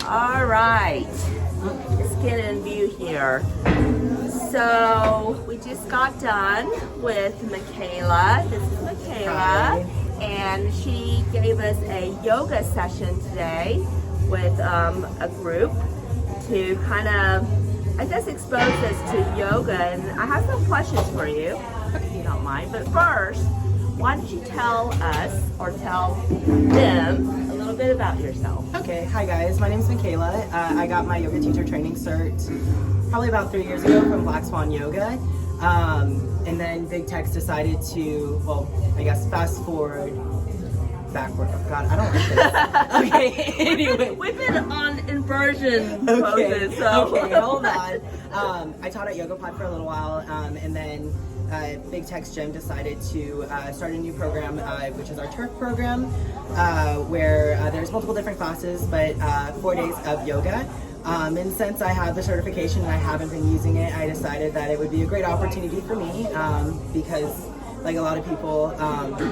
All right, let's get in view here. So we just got done with Mikaela. This is Mikaela. Hi. And she gave us a yoga session today with a group to kind of, I guess, expose us to yoga. And I have some questions for you, if you don't mind. But first, why don't you tell us, or tell them, a little bit about yourself? Okay, hi guys, my name is Mikaela. I got my yoga teacher training cert probably about 3 years ago from Black Swan Yoga. And then Big Tech's decided to, well, I guess fast forward, backward. Oh God, I don't like this. Okay, anyway. We've been on inversion poses, so. Okay, hold on. I taught at Yoga Pod for a little while, and then Big Tech's gym decided to start a new program, which is our Turf program, where there's multiple different classes, but 4 days of yoga. And since I have the certification and I haven't been using it, I decided that it would be a great opportunity for me because, like a lot of people,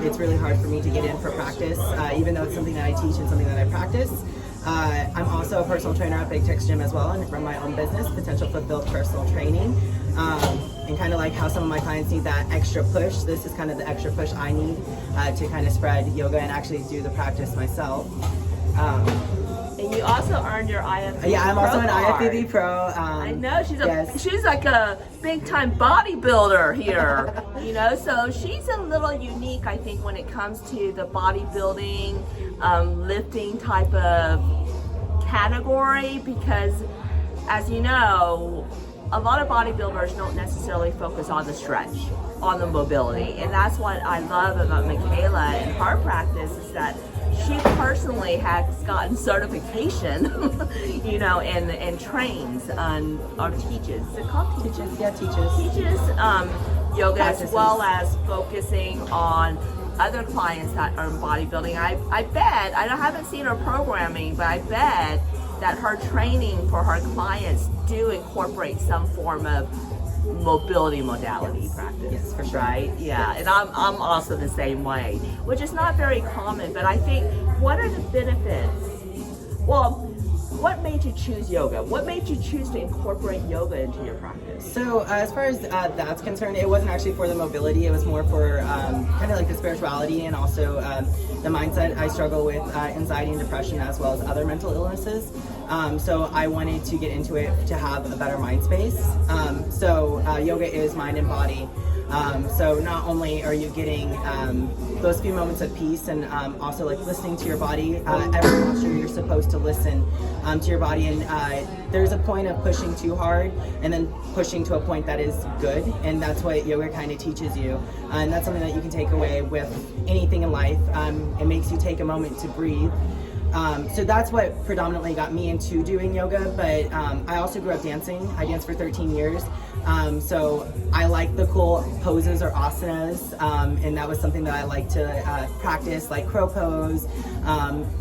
it's really hard for me to get in for practice, even though it's something that I teach and something that I practice. I'm also a personal trainer at Big Tech's gym as well, and run my own business, Potential Fulfilled Personal Training. And kind of like how some of my clients need that extra push, this is kind of the extra push I need to kind of spread yoga and actually do the practice myself. And you also earned your IFBB Pro. Yeah, I'm also an card. IFBB Pro. I know yes. she's like a big time bodybuilder here, you know. So she's a little unique, I think, when it comes to the bodybuilding, lifting type of category, because, as you know, a lot of bodybuilders don't necessarily focus on the stretch, on the mobility, and that's what I love about Mikaela and her practice is that she personally has gotten certification, you know, and trains or teaches. Is it called teaches? Yeah, teaches. Teaches yoga Practices. as well as focusing on other clients that are in bodybuilding. I bet, I haven't seen her programming, but I bet that her training for her clients do incorporate some form of mobility modality practice. Yes, for sure. Right? Yeah, and I'm also the same way, which is not very common, but I think, what are the benefits? Well, what made you choose yoga? What made you choose to incorporate yoga into your practice? So as far as that's concerned, it wasn't actually for the mobility, it was more for kind of like the spirituality and also the mindset. I struggle with anxiety and depression as well as other mental illnesses. So I wanted to get into it to have a better mind space. So yoga is mind and body. So not only are you getting those few moments of peace and also like listening to your body, every posture you're supposed to listen to your body, and there's a point of pushing too hard and then pushing to a point that is good, and that's what yoga kind of teaches you, and that's something that you can take away with anything in life. It makes you take a moment to breathe. So that's what predominantly got me into doing yoga, but I also grew up dancing. I danced for 13 years. So I like the cool poses or asanas, and that was something that I like to practice, like crow pose,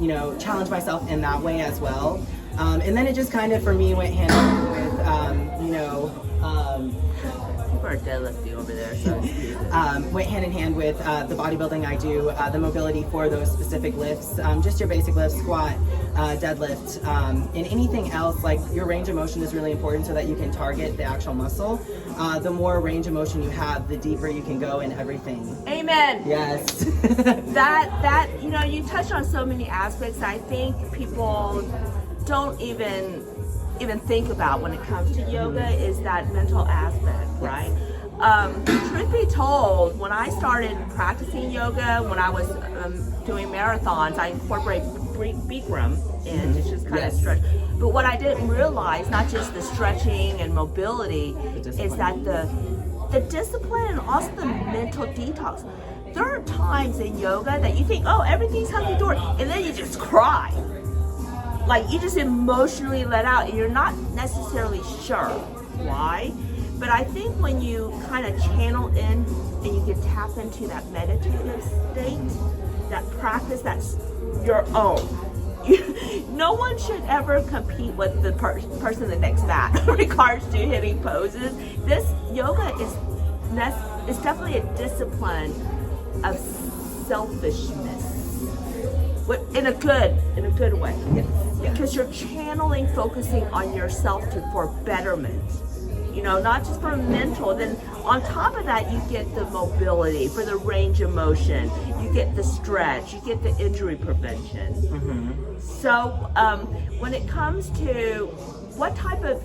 you know, challenge myself in that way as well. And then it just kind of, for me, went hand in hand with, you know, People are deadlifting over there, so it's cute. went hand in hand with the bodybuilding I do, the mobility for those specific lifts, just your basic lifts, squat, deadlift, and anything else. Like, your range of motion is really important so that you can target the actual muscle. The more range of motion you have, the deeper you can go in everything. Amen. Yes. that you know, you touched on so many aspects I think people don't even think about when it comes to yoga, is that mental aspect, right? Truth be told, when I started practicing yoga, when I was doing marathons, I incorporated Bikram in, which is kind of stretch. But what I didn't realize, not just the stretching and mobility, is that the discipline and also the mental detox. There are times in yoga that you think, oh, everything's hunky-dory, and then you just cry. Like, you just emotionally let out, and you're not necessarily sure why. But I think when you kind of channel in and you can tap into that meditative state, that practice that's your own. No one should ever compete with the person the next mat in regards to hitting poses. This yoga is definitely a discipline of selfishness, in a good way. Yes. because you're channeling, focusing on yourself for betterment. You know, not just for mental. Then on top of that, you get the mobility for the range of motion. You get the stretch. You get the injury prevention. Mm-hmm. So when it comes to what type of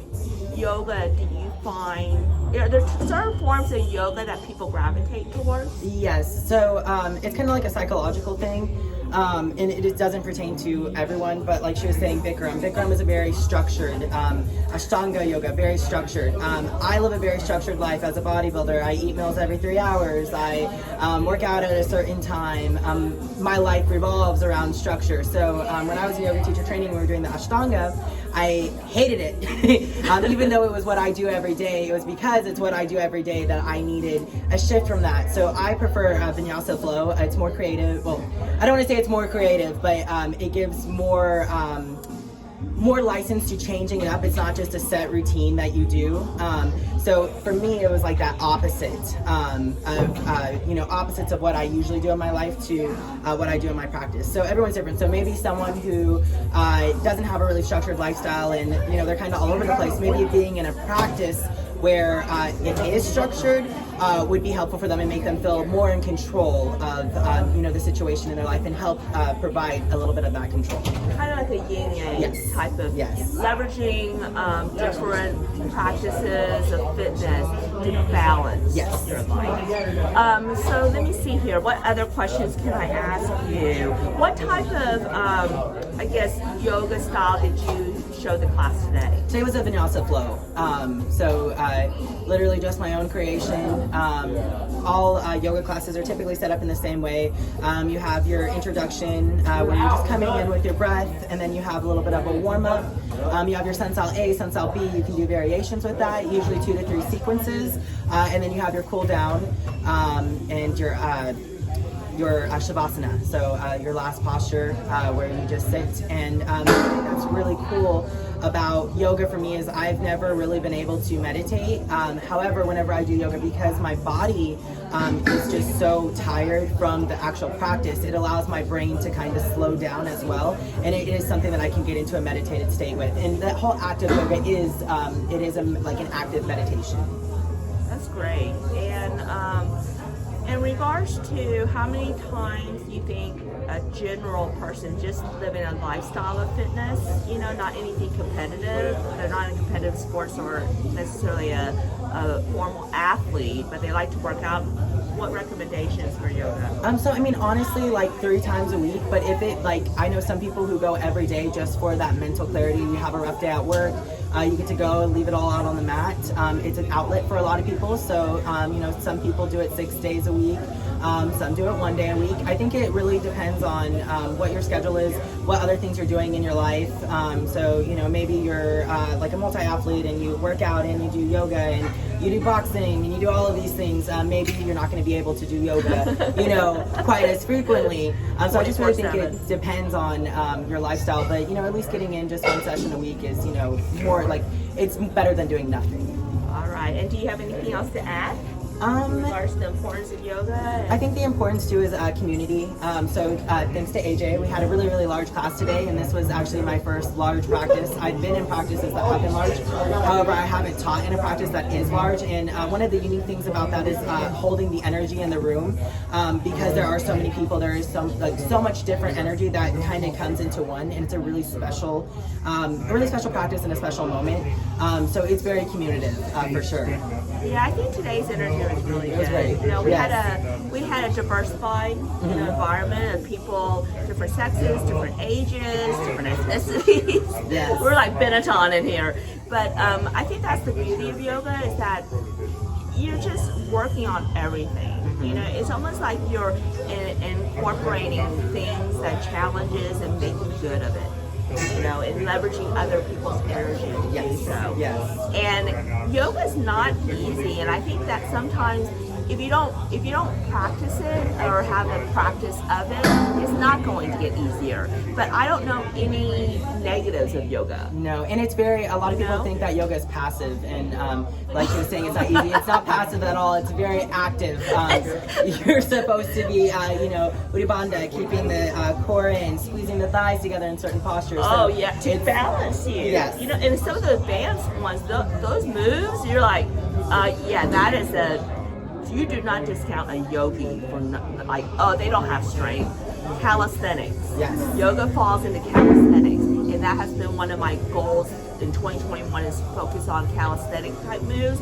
yoga do you find? Are there certain forms of yoga that people gravitate towards? Yes. So it's kind of like a psychological thing. And it doesn't pertain to everyone, but like she was saying, Bikram. Bikram is a very structured, Ashtanga yoga, very structured. I live a very structured life as a bodybuilder. I eat meals every 3 hours. I work out at a certain time. My life revolves around structure. So when I was a yoga teacher training, we were doing the Ashtanga. I hated it, even though it was what I do every day. It was because it's what I do every day that I needed a shift from that. So I prefer Vinyasa Flow. It's more creative. Well, I don't want to say it's more creative, but it gives more license to changing it up. It's not just a set routine that you do. So for me, it was like that opposite, opposites of what I usually do in my life to what I do in my practice. So everyone's different. So maybe someone who doesn't have a really structured lifestyle and, they're kind of all over the place, maybe being in a practice where it is structured would be helpful for them and make them feel more in control of the situation in their life and help provide a little bit of that control. Kind of like a yin yang type of leveraging different practices of fitness to balance your life. So let me see here. What other questions can I ask you? What type of yoga style did you show the class today? Today was a Vinyasa Flow. Literally just my own creation. All yoga classes are typically set up in the same way. You have your introduction where you're just coming in with your breath, and then you have a little bit of a warm-up. You have your Sensal A, Sensal B. You can do variations with that, usually 2 to 3 sequences. And then you have your cool down and your Shavasana, so your last posture where you just sit. And I think that's really cool about yoga for me is I've never really been able to meditate. However, whenever I do yoga, because my body is just so tired from the actual practice, it allows my brain to kind of slow down as well. And it is something that I can get into a meditated state with. And that whole active yoga is, like an active meditation. That's great. And in regards to how many times you think a general person just living a lifestyle of fitness, not anything competitive, they're not in competitive sports or necessarily a formal athlete, but they like to work out, what recommendations for yoga? So I mean, honestly, like 3 times a week, but if it, I know some people who go every day just for that mental clarity. You have a rough day at work, you get to go and leave it all out on the mat. It's an outlet for a lot of people. So, some people do it 6 days a week. Some do it 1 day a week. I think it really depends on what your schedule is, what other things you're doing in your life. So, maybe you're like a multi-athlete and you work out and you do yoga and you do boxing and you do all of these things. Maybe you're not going to be able to do yoga, quite as frequently. So I just really think it depends on your lifestyle. But, at least getting in just 1 session a week is, more like, it's better than doing nothing. All right. And do you have anything else to add? In regards to the importance of yoga? I think the importance too is community. So thanks to AJ, we had a really, really large class today, and this was actually my first large practice. I've been in practices that have been large. However, I haven't taught in a practice that is large, and one of the unique things about that is holding the energy in the room, because there are so many people. There is so much different energy that kind of comes into one, and it's a really special practice and a special moment. So it's very communicative for sure. Yeah, I think today's interview was really good. Great. We had a diversified environment of people, different sexes, different ages, different ethnicities. Yes. We're like Benetton in here. But I think that's the beauty of yoga, is that you're just working on everything. It's almost like you're incorporating things that challenges and making good of it. And leveraging other people's energy to do so. Yes. And yoga is not easy, and I think that sometimes if you don't practice it or have the practice of it, it's not going to get easier. But I don't know any negatives of yoga. No, and it's a lot of people think that yoga is passive, and like she was saying, it's not easy. It's not passive at all. It's very active. You're supposed to be, Uddiyana Bandha, keeping the core in, squeezing the thighs together in certain postures. Oh yeah, to balance you. Yes. And some of the advanced ones, those moves, you're like, yeah, that is you do not discount a yogi for they don't have strength. Calisthenics. Yes. Yoga falls into calisthenics, and that has been one of my goals in 2021 is focus on calisthenic type moves.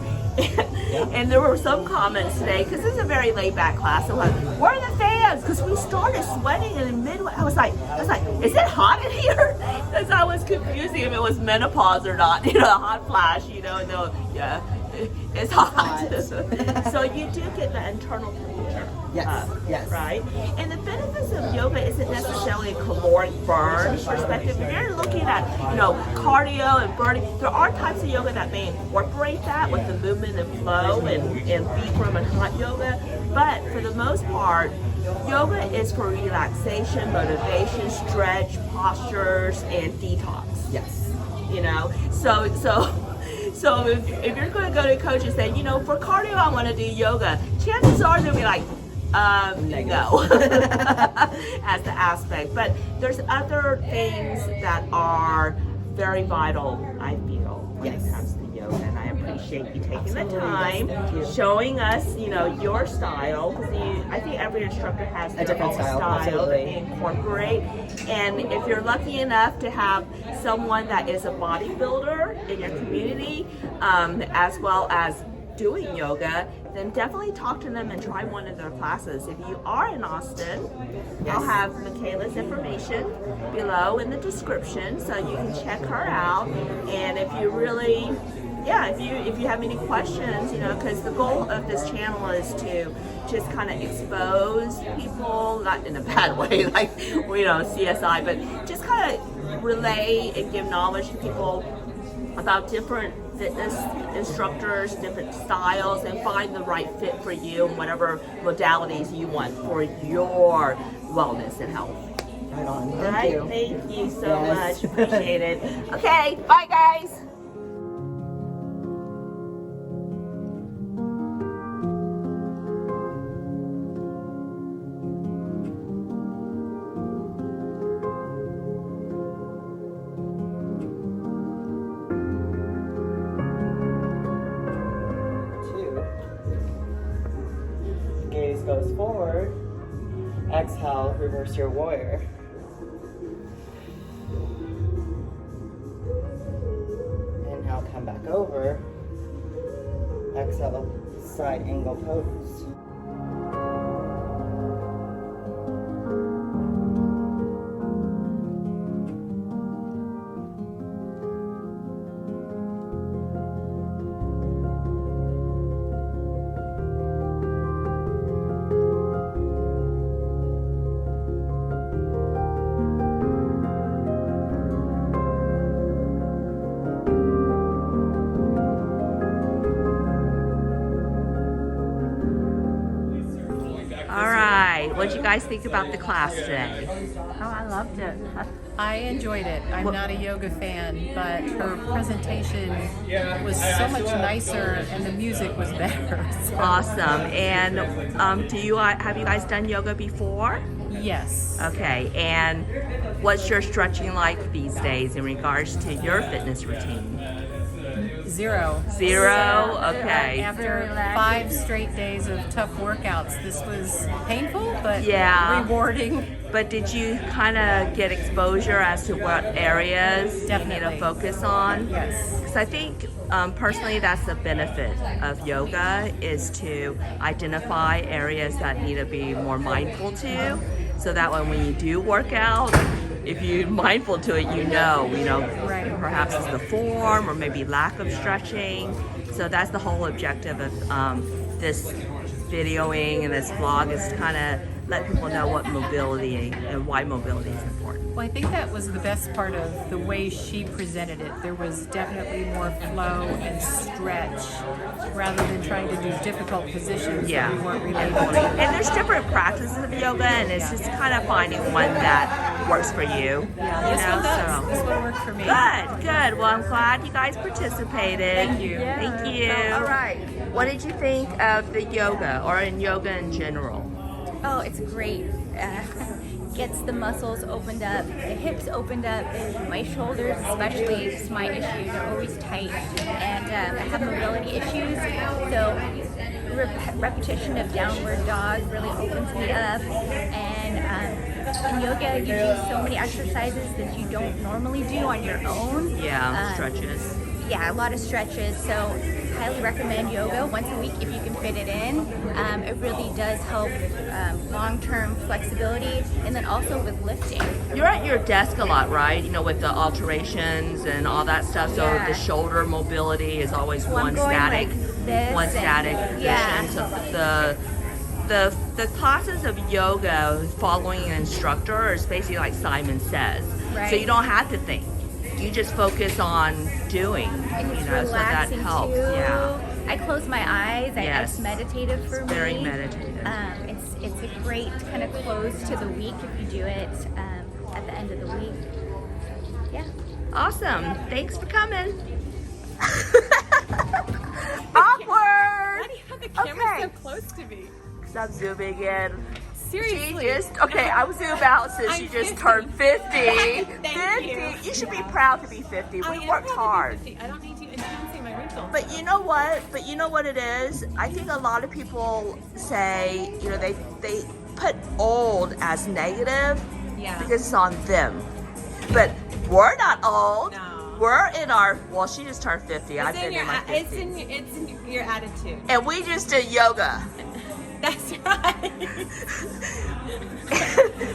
And there were some comments today because this is a very laid back class. I'm like, where are the fans? Because we started sweating in midway. I was like, is it hot in here? Because I was confusing if it was menopause or not. A hot flash. No, yeah, it's hot. So you do get the internal temperature. Yes. Right? And the benefits of yoga isn't necessarily a caloric burn perspective. If you're looking at, cardio and burning, there are types of yoga that may incorporate that with the movement and flow and Bikram and hot yoga. But for the most part, yoga is for relaxation, motivation, stretch, postures, and detox. Yes. So if you're going to go to a coach and say, for cardio I want to do yoga, chances are they'll be like, no, as the aspect. But there's other things that are very vital, I feel, when it comes to yoga. And I appreciate you taking the time, showing us, your style. Because I think every instructor has their different own style that they incorporate. And if you're lucky enough to have someone that is a bodybuilder in your community, as well as doing yoga, then definitely talk to them and try one of their classes. If you are in Austin, I'll have Mikaela's information below in the description so you can check her out. And if you really, if you have any questions, because the goal of this channel is to just kind of expose people, not in a bad way like CSI, but just kind of relay and give knowledge to people about different fitness instructors, different styles, and find the right fit for you and whatever modalities you want for your wellness and health. Right on. Thank you so much. Appreciate it. Okay, bye guys. Gaze goes forward. Exhale, reverse your warrior. Inhale, come back over. Exhale, side angle pose. What did you guys think about the class today? Oh, I loved it. I enjoyed it. I'm not a yoga fan, but her presentation was so much nicer and the music was better. So. Awesome. And have you guys done yoga before? Yes. Okay. And what's your stretching like these days in regards to your fitness routine? Zero. Okay. After 5 straight days of tough workouts, this was painful, but rewarding. But did you kind of get exposure as to what areas you need to focus on? Yes. Because I think personally that's the benefit of yoga is to identify areas that need to be more mindful to, so that when you do work out, if you're mindful to it, perhaps it's the form or maybe lack of stretching. So that's the whole objective of this videoing and this vlog, is to kind of let people know what mobility and why mobility is important. Well, I think that was the best part of the way she presented it. There was definitely more flow and stretch rather than trying to do difficult positions that we weren't related to. And there's different practices of yoga, and it's just kind of finding one that works for you. Yeah, this one does. This one worked for me. Good. Well, I'm glad you guys participated. Thank you. Thank you. All right. What did you think of the yoga, or in yoga in general? Oh, it's great. Gets the muscles opened up, the hips opened up. My shoulders, especially, just my issues are always tight, and I have mobility issues. So repetition of downward dog really opens me up. And in yoga, you do so many exercises that you don't normally do on your own. Yeah, stretches. Yeah, a lot of stretches. So highly recommend yoga once a week if you can fit it in. It really does help long-term flexibility, and then also with lifting. You're at your desk a lot, right? You know, with the alterations and all that stuff. So the shoulder mobility is always one static position. Yeah. So the classes of yoga following an instructor is basically like Simon says. Right. So you don't have to think. You just focus on doing, And it's so that relaxing helps. too. Yeah. I close my eyes. It's meditative for me. Very meditative. It's a great kind of close to the week if you do it at the end of the week. Yeah. Awesome. Thanks for coming. Awkward. Why do you have the camera so close to me? Because I'm zooming in. Seriously. I'll zoom out since you just 50. turned 50. Thank you. You should be proud to be 50. We worked hard. I don't need to. And you can see my wrinkles. But you know what? It is? I think a lot of people say, you know, they put old as negative because it's on them. But we're not old. No. We're in our, well, she just turned 50. I've been in my 50s. It's in your attitude. And we just did yoga. That's right.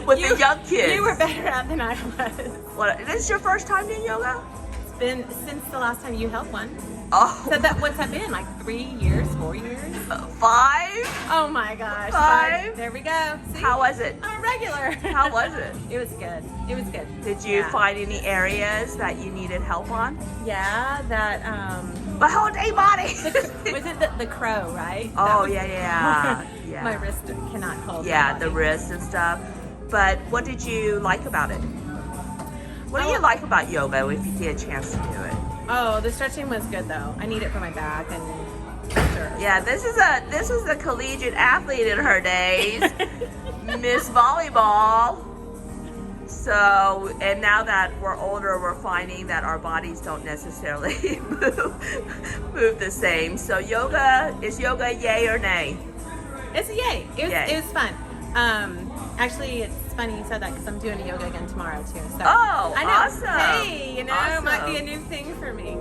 With the young kids. You were better at than I was. What? This is your first time doing yoga? It's been since the last time you held one. Oh. So what's that been? Like 3 years, 4 years? 5? Oh my gosh. 5? There we go. See? How was it? I'm a regular. How was it? It was good. It was good. Did you find any areas that you needed help on? Yeah, that My whole day body. was it the crow, right? Oh, yeah. My wrist cannot hold. Yeah, the wrist and stuff. But what did you like about it? What do you like about yoga if you get a chance to do it? Oh, the stretching was good though. I need it for my back and sure. Yeah, this was a collegiate athlete in her days, Miss Volleyball. So, and now that we're older, we're finding that our bodies don't necessarily move the same. So is yoga yay or nay? It's a yay. Yay. It was fun. Actually, it's funny you said that because I'm doing yoga again tomorrow too. So Oh, I know. awesome. Hey, it might be a new thing for me.